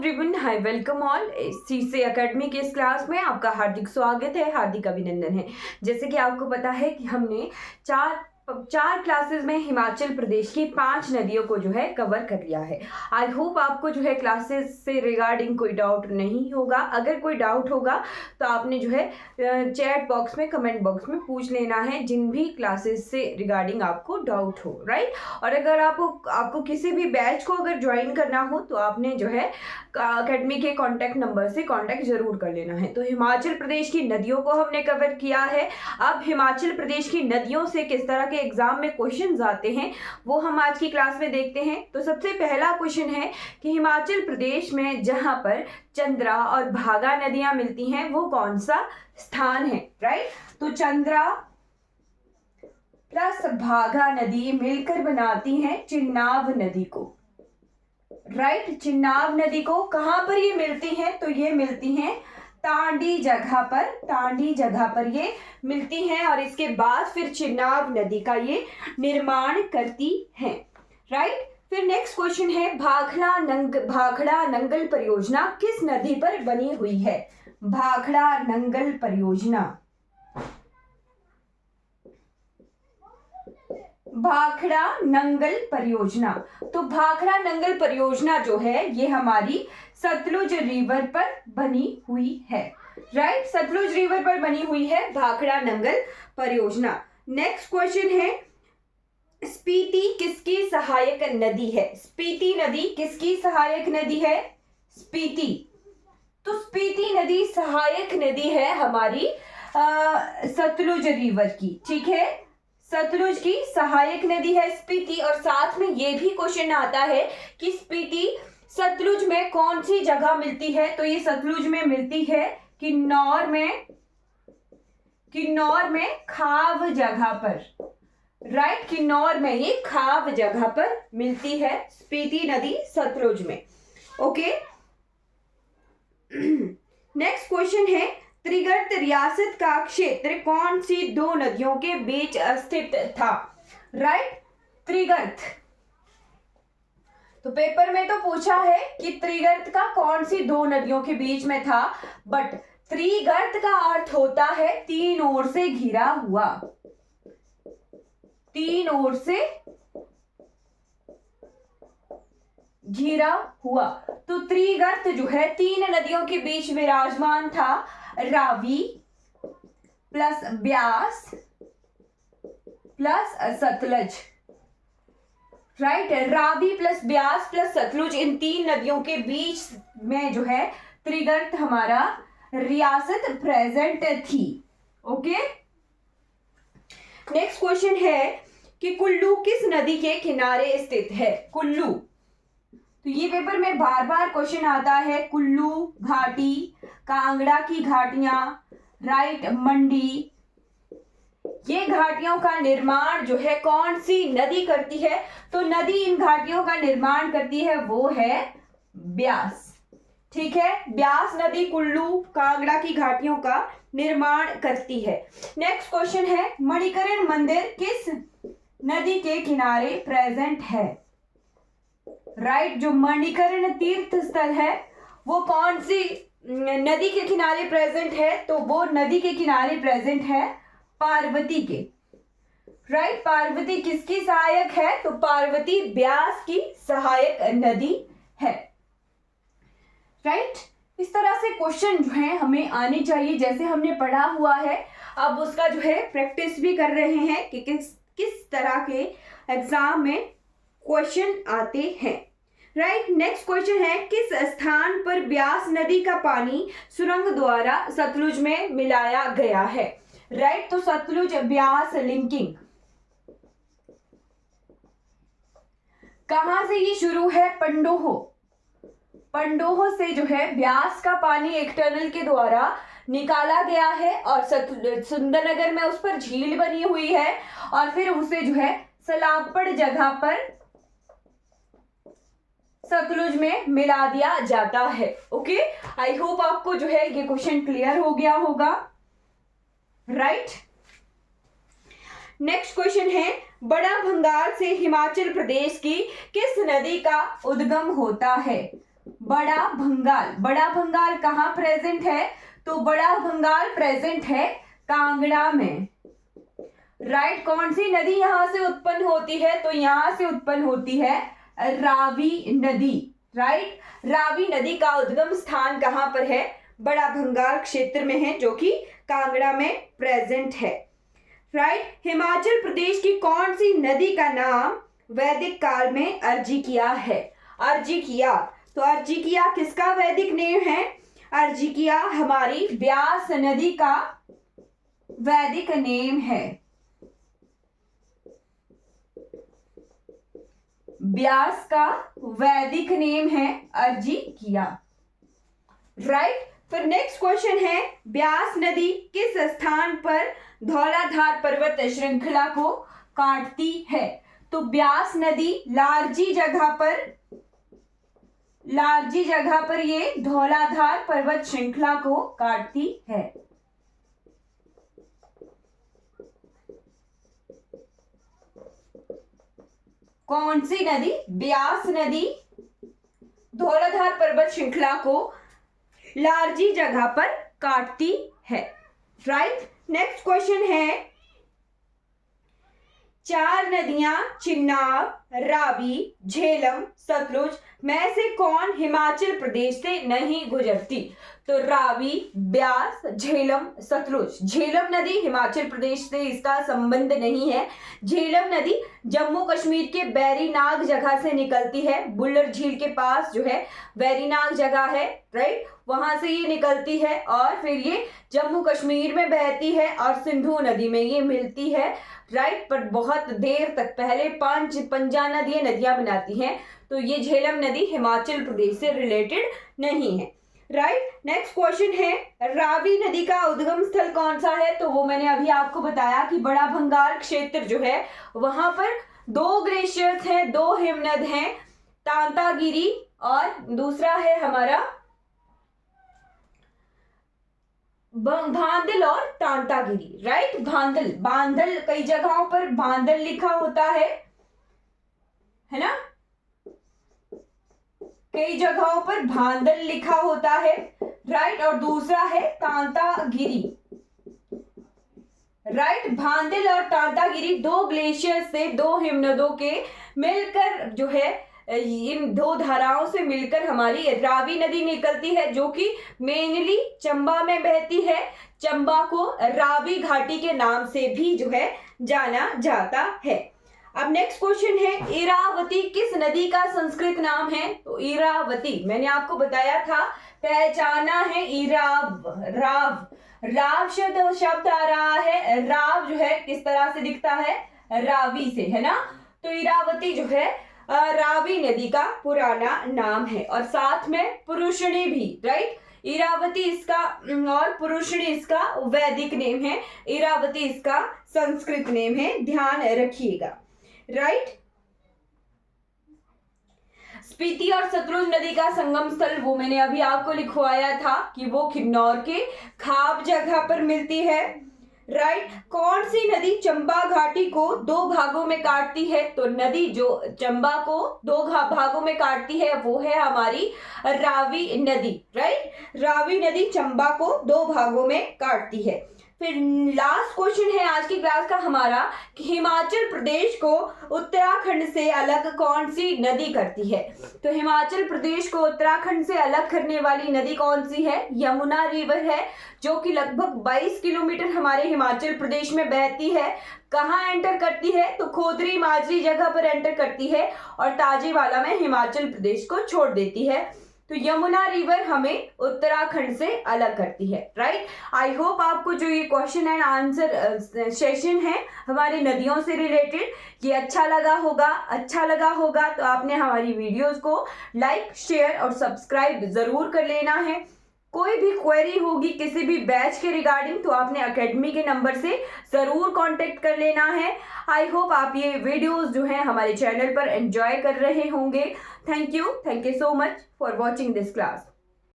Everyone, हाय, welcome all सीसे academy के इस क्लास में आपका हार्दिक स्वागत है, हार्दिक अभिनंदन है। जैसे कि आपको पता है कि हमने चार क्लासेस में हिमाचल प्रदेश की 5 नदियों को जो है कवर कर लिया है। आई होप आपको जो है क्लासेस से रिगार्डिंग कोई डाउट नहीं होगा। अगर कोई डाउट होगा तो आपने जो है चैट बॉक्स में, कमेंट बॉक्स में पूछ लेना है, जिन भी क्लासेस से रिगार्डिंग आपको डाउट हो, राइट। और अगर आपको किसी भी बैच को अगर ज्वाइन करना हो तो आपने जो है अकेडमी के कॉन्टैक्ट नंबर से कॉन्टैक्ट जरूर कर लेना है। तो हिमाचल प्रदेश की नदियों को हमने कवर किया है। अब हिमाचल प्रदेश की नदियों से किस तरह के एग्जाम में क्वेश्चंस आते हैं वो हम आज की क्लास में देखते हैं। तो सबसे पहला क्वेश्चन है कि हिमाचल प्रदेश में जहां पर चंद्रा और भागा नदियां मिलती हैं वो कौन सा स्थान है, राइट। तो चंद्रा प्लस भागा नदी मिलकर बनाती हैं चिन्नाब नदी को, राइट। चिन्नाब नदी को कहां पर ये मिलती हैं? तो ये मिलती हैं तांडी जगह पर ये मिलती हैं और इसके बाद फिर चिन्नाब नदी का ये निर्माण करती हैं, राइट। फिर नेक्स्ट क्वेश्चन है भाखड़ा नंगल परियोजना किस नदी पर बनी हुई है? भाखड़ा नंगल परियोजना, भाखड़ा नंगल परियोजना। तो भाखड़ा नंगल परियोजना जो है ये हमारी सतलुज रिवर पर बनी हुई है, राइट। सतलुज रिवर पर बनी हुई है भाखड़ा नंगल परियोजना। नेक्स्ट क्वेश्चन है स्पीति किसकी सहायक नदी है? स्पीति नदी किसकी सहायक नदी है? स्पीति। तो स्पीति नदी सहायक नदी है हमारी सतलुज रिवर की, ठीक है। सतलुज की सहायक नदी है स्पीति। और साथ में ये भी क्वेश्चन आता है कि स्पीति सतलुज में कौन सी जगह मिलती है? तो ये सतलुज में मिलती है किन्नौर में खाव जगह पर, राइट। किन्नौर में ये खाव जगह पर मिलती है स्पीति नदी सतलुज में, ओके। नेक्स्ट क्वेश्चन है त्रिगर्त रियासत का क्षेत्र कौन सी दो नदियों के बीच स्थित था? राइट, त्रिगर्त। तो पेपर में तो पूछा है कि त्रिगर्त का कौन सी दो नदियों के बीच में था, बट त्रिगर्त का अर्थ होता है तीन ओर से घिरा हुआ, तीन ओर से घिरा हुआ। तो त्रिगर्त जो है तीन नदियों के बीच विराजमान था, Ravi plus Beas plus Sutlej, right. Ravi plus Beas plus Sutlej, इन तीन नदियों के बीच में जो है त्रिगर्त हमारा रियासत प्रेजेंट थी, ओके। नेक्स्ट क्वेश्चन है कि कुल्लू किस नदी के किनारे स्थित है? कुल्लू, तो ये पेपर में बार बार क्वेश्चन आता है। कुल्लू घाटी, कांगड़ा की घाटियां, राइट, मंडी, ये घाटियों का निर्माण जो है कौन सी नदी करती है? तो नदी इन घाटियों का निर्माण करती है वो है ब्यास, ठीक है। ब्यास नदी कुल्लू कांगड़ा की घाटियों का निर्माण करती है। नेक्स्ट क्वेश्चन है मणिकरण मंदिर किस नदी के किनारे प्रेजेंट है? राइट, जो मणिकर्ण तीर्थ स्थल है वो कौन सी नदी के किनारे प्रेजेंट है? तो वो नदी के किनारे प्रेजेंट है पार्वती के, राइट। पार्वती किसकी सहायक है? तो पार्वती ब्यास की सहायक नदी है, राइट। इस तरह से क्वेश्चन जो है हमें आने चाहिए, जैसे हमने पढ़ा हुआ है। अब उसका जो है प्रैक्टिस भी कर रहे हैं कि किस तरह के एग्जाम में क्वेश्चन आते हैं, राइट। नेक्स्ट क्वेश्चन है किस स्थान पर ब्यास नदी का पानी सुरंग द्वारा सतलुज में मिलाया गया है? राइट, तो सतलुज ब्यास लिंकिंग कहां से ये शुरू है? पंडोह से जो है ब्यास का पानी एक टनल के द्वारा निकाला गया है और सुंदरनगर में उस पर झील बनी हुई है और फिर उसे जो है सलापड़ जगह पर सतलुज में मिला दिया जाता है, ओके। आई होप आपको जो है ये क्वेश्चन क्लियर हो गया होगा, राइट। नेक्स्ट क्वेश्चन है बड़ा भंगार से हिमाचल प्रदेश की किस नदी का उद्गम होता है? बड़ा भंगाल। बड़ा भंगाल कहाँ प्रेजेंट है? तो बड़ा भंगाल प्रेजेंट है कांगड़ा में। राइट, कौन सी नदी यहां से उत्पन्न होती है? तो यहां से उत्पन्न होती है रावी नदी। राइट, रावी नदी का उद्गम स्थान कहां पर है? बड़ा भंगाल क्षेत्र में है, जो कि कांगड़ा में प्रेजेंट है। राइट, हिमाचल प्रदेश की कौन सी नदी का नाम वैदिक काल में अर्जिकिया है? अर्जिकिया, तो अर्जिकिया किसका वैदिक नेम है? अर्जिकिया हमारी ब्यास नदी का वैदिक नेम है। ब्यास का वैदिक नेम है अर्जिकिया। राइट, फिर नेक्स्ट क्वेश्चन है, ब्यास नदी किस स्थान पर धौलाधार पर्वत श्रृंखला को काटती है? तो ब्यास नदी लारजी जगह पर ये धौलाधार पर्वत श्रृंखला को काटती है। कौन सी नदी? ब्यास नदी धौलाधार पर्वत श्रृंखला को लारजी जगह पर काटती है। राइट, नेक्स्ट क्वेश्चन है, चार नदियां चिनाब, रावी, झेलम, सतलुज में से कौन हिमाचल प्रदेश से नहीं गुजरती? तो रावी, ब्यास, झेलम, सतलुज। झेलम नदी हिमाचल प्रदेश से इसका संबंध नहीं है। झेलम नदी जम्मू कश्मीर के बैरीनाग जगह से निकलती है। बुल्लर झील के पास जो है बैरीनाग जगह है, राइट, वहां से ये निकलती है और फिर ये जम्मू कश्मीर में बहती है और सिंधु नदी में ये मिलती है। राइट, पर बहुत देर तक पहले पंजा नदियां बनाती हैं, तो ये झेलम नदी हिमाचल प्रदेश से रिलेटेड नहीं है। राइट, नेक्स्ट क्वेश्चन है, रावी नदी का उद्गम स्थल कौन सा है? तो वो मैंने अभी आपको बताया कि बड़ा भंगाल क्षेत्र जो है वहां पर दो ग्लेशियर्स हैं, दो हिमनद हैं, तांतागिरी और दूसरा है हमारा भांदल और तांतागिरी। राइट, बांदल कई जगहों पर बांदल लिखा होता है ना, कई जगहों पर भांदल लिखा होता है। राइट, और दूसरा है तांतागिरी। राइट, भांदल और तांतागिरी दो ग्लेशियर से, दो हिमनदों के मिलकर जो है, इन दो धाराओं से मिलकर हमारी रावी नदी निकलती है, जो कि मेनली चंबा में बहती है। चंबा को रावी घाटी के नाम से भी जो है जाना जाता है। अब नेक्स्ट क्वेश्चन है, इरावती किस नदी का संस्कृत नाम है? तो इरावती मैंने आपको बताया था, पहचाना है राव शब्द आ रहा है। राव जो है किस तरह से दिखता है? रावी से, है ना। तो इरावती जो है रावी नदी का पुराना नाम है और साथ में पुरुषणी भी। राइट, इरावती इसका और पुरुषणी इसका वैदिक नेम है, इरावती इसका संस्कृत नेम है, ध्यान रखिएगा। राइट, स्पीति और सतलुज नदी का संगम स्थल वो मैंने अभी आपको लिखवाया था कि वो किन्नौर के खाब जगह पर मिलती है। राइट, कौन सी नदी चंबा घाटी को दो भागों में काटती है? तो नदी जो चंबा को दो भागों में काटती है वो है हमारी रावी नदी। राइट, रावी नदी चंबा को दो भागों में काटती है। फिर लास्ट क्वेश्चन है आज की क्लास का हमारा कि हिमाचल प्रदेश को उत्तराखंड से अलग कौन सी नदी करती है? तो हिमाचल प्रदेश को उत्तराखंड से अलग करने वाली नदी कौन सी है? यमुना रिवर है, जो कि लगभग 22 किलोमीटर हमारे हिमाचल प्रदेश में बहती है। कहाँ एंटर करती है? तो खोदरी माजरी जगह पर एंटर करती है और ताजेवाला में हिमाचल प्रदेश को छोड़ देती है। तो यमुना रिवर हमें उत्तराखंड से अलग करती है। राइट, आई होप आपको जो ये क्वेश्चन एंड आंसर सेशन है हमारी नदियों से रिलेटेड ये अच्छा लगा होगा तो आपने हमारी वीडियोस को लाइक, शेयर और सब्सक्राइब जरूर कर लेना है। कोई भी क्वेरी होगी किसी भी बैच के रिगार्डिंग तो आपने एकेडमी के नंबर से जरूर कांटेक्ट कर लेना है। आई होप आप ये वीडियोस जो है हमारे चैनल पर एंजॉय कर रहे होंगे। Thank you so much for watching this class.